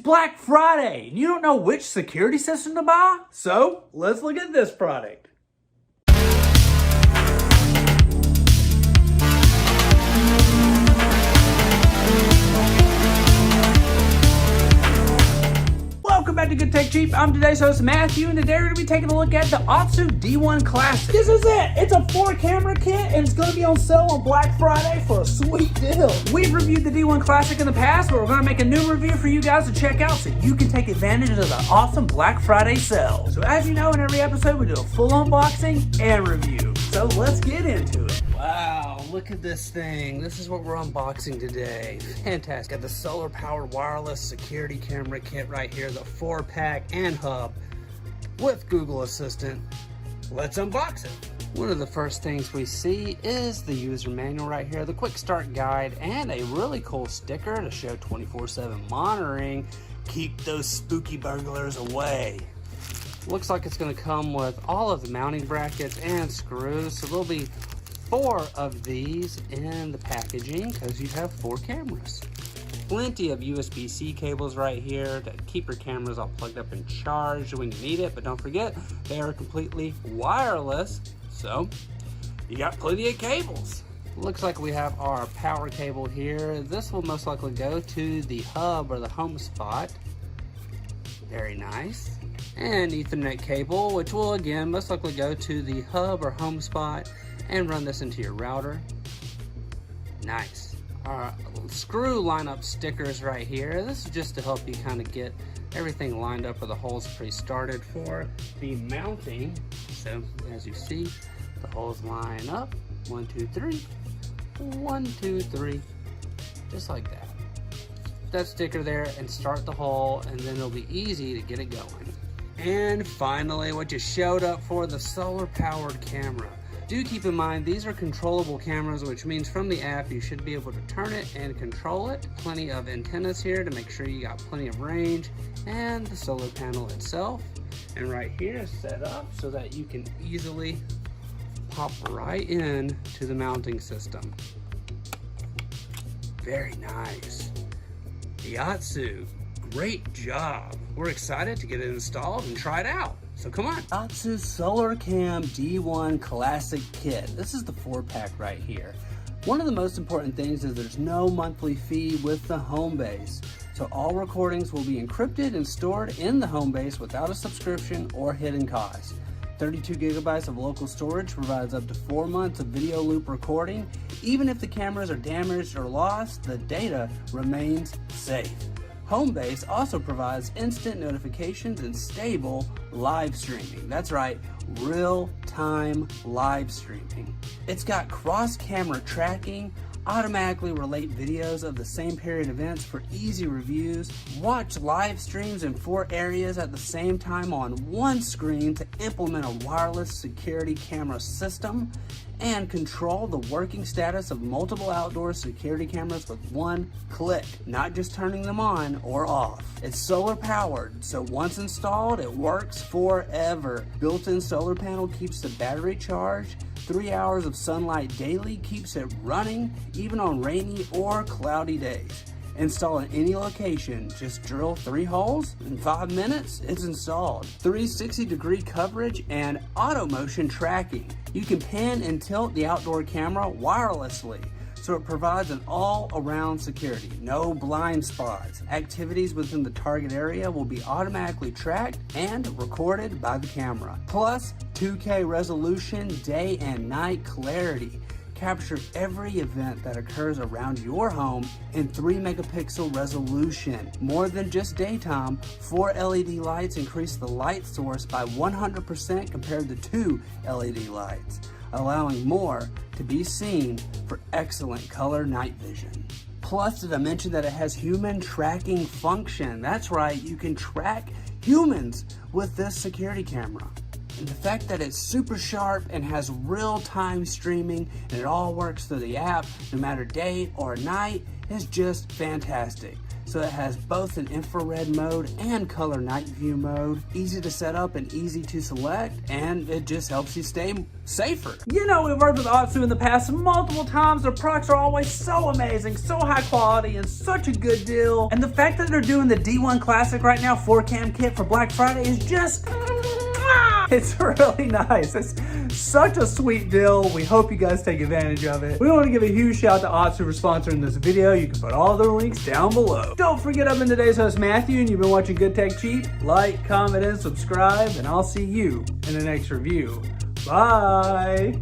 Black Friday and you don't know which security system to buy? So let's look at this product. Welcome back to Good Tech Cheap. I'm today's host Matthew, and today we're going to be taking a look at the AOSU D1 Classic. This is it. It's a 4-camera kit, and it's going to be on sale on Black Friday for a sweet deal. We've reviewed the D1 Classic in the past, but we're going to make a new review for you guys to check out so you can take advantage of the awesome Black Friday sale. So as you know, in every episode we do a full unboxing and review. So let's get into it. Wow, look at this thing. This is what we're unboxing today. Fantastic. Got the solar powered wireless security camera kit right here, the 4-pack and hub with Google Assistant. Let's unbox it. One of the first things we see is the user manual right here, the quick start guide, and a really cool sticker to show 24/7 monitoring. Keep those spooky burglars away. Looks like it's going to come with all of the mounting brackets and screws, so there'll be 4 of these in the packaging because you have 4 cameras. Plenty of USB-C cables right here to keep your cameras all plugged up and charged when you need it, but don't forget they are completely wireless, so you got plenty of cables. Looks like we have our power cable here. This will most likely go to the hub or the home spot. Very nice. And Ethernet cable, which will again most likely go to the hub or home spot and run this into your router. Nice. Our screw lineup stickers right here. This is just to help you kind of get everything lined up or the holes pre-started for the mounting. So as you see, the holes line up. 1, 2, 3. 1, 2, 3. Just like that. That sticker there and start the hole, and then it'll be easy to get it going. And finally, what you showed up for, the solar powered camera. Do keep in mind, these are controllable cameras, which means from the app, you should be able to turn it and control it. Plenty of antennas here to make sure you got plenty of range, and the solar panel itself. And right here is set up so that you can easily pop right in to the mounting system. Very nice. The AOSU, great job. We're excited to get it installed and try it out. So come on. AOSU Solar Cam D1 Classic Kit. This is the 4-pack right here. One of the most important things is there's no monthly fee with the home base. So all recordings will be encrypted and stored in the home base without a subscription or hidden costs. 32 gigabytes of local storage provides up to 4 months of video loop recording. Even if the cameras are damaged or lost, the data remains safe. Homebase also provides instant notifications and stable live streaming. That's right, real-time live streaming. It's got cross-camera tracking, automatically relate videos of the same period events for easy reviews, watch live streams in 4 areas at the same time on one screen to implement a wireless security camera system, and control the working status of multiple outdoor security cameras with one click, not just turning them on or off. It's solar powered, so once installed, it works forever. Built-in solar panel keeps the battery charged. 3 hours of sunlight daily keeps it running, even on rainy or cloudy days. Install in any location. Just drill 3 holes. In 5 minutes, it's installed. 360-degree coverage and auto motion tracking. You can pan and tilt the outdoor camera wirelessly, so it provides an all-around security. No blind spots. Activities within the target area will be automatically tracked and recorded by the camera. Plus, 2K resolution, day and night clarity. Capture every event that occurs around your home in 3 megapixel resolution. More than just daytime, 4 LED lights increase the light source by 100% compared to 2 LED lights, allowing more to be seen for excellent color night vision. Plus, did I mention that it has human tracking function? That's right, you can track humans with this security camera. And the fact that it's super sharp and has real-time streaming and it all works through the app, no matter day or night, is just fantastic. So So it has both an infrared mode and color night view mode. Easy to set up and easy to select, and it just helps you stay safer. You know, we've worked with AOSU in the past multiple times. Their products are always so amazing, so high quality, and such a good deal. And the fact that they're doing the D1 Classic right now 4-cam kit for Black Friday is just... it's really nice. It's such a sweet deal. We hope you guys take advantage of it. We want to give a huge shout out to AOSU for sponsoring this video. You can put all their links down below. Don't forget, I've been today's host, Matthew, and you've been watching Good Tech Cheap. Like, comment, and subscribe, and I'll see you in the next review. Bye.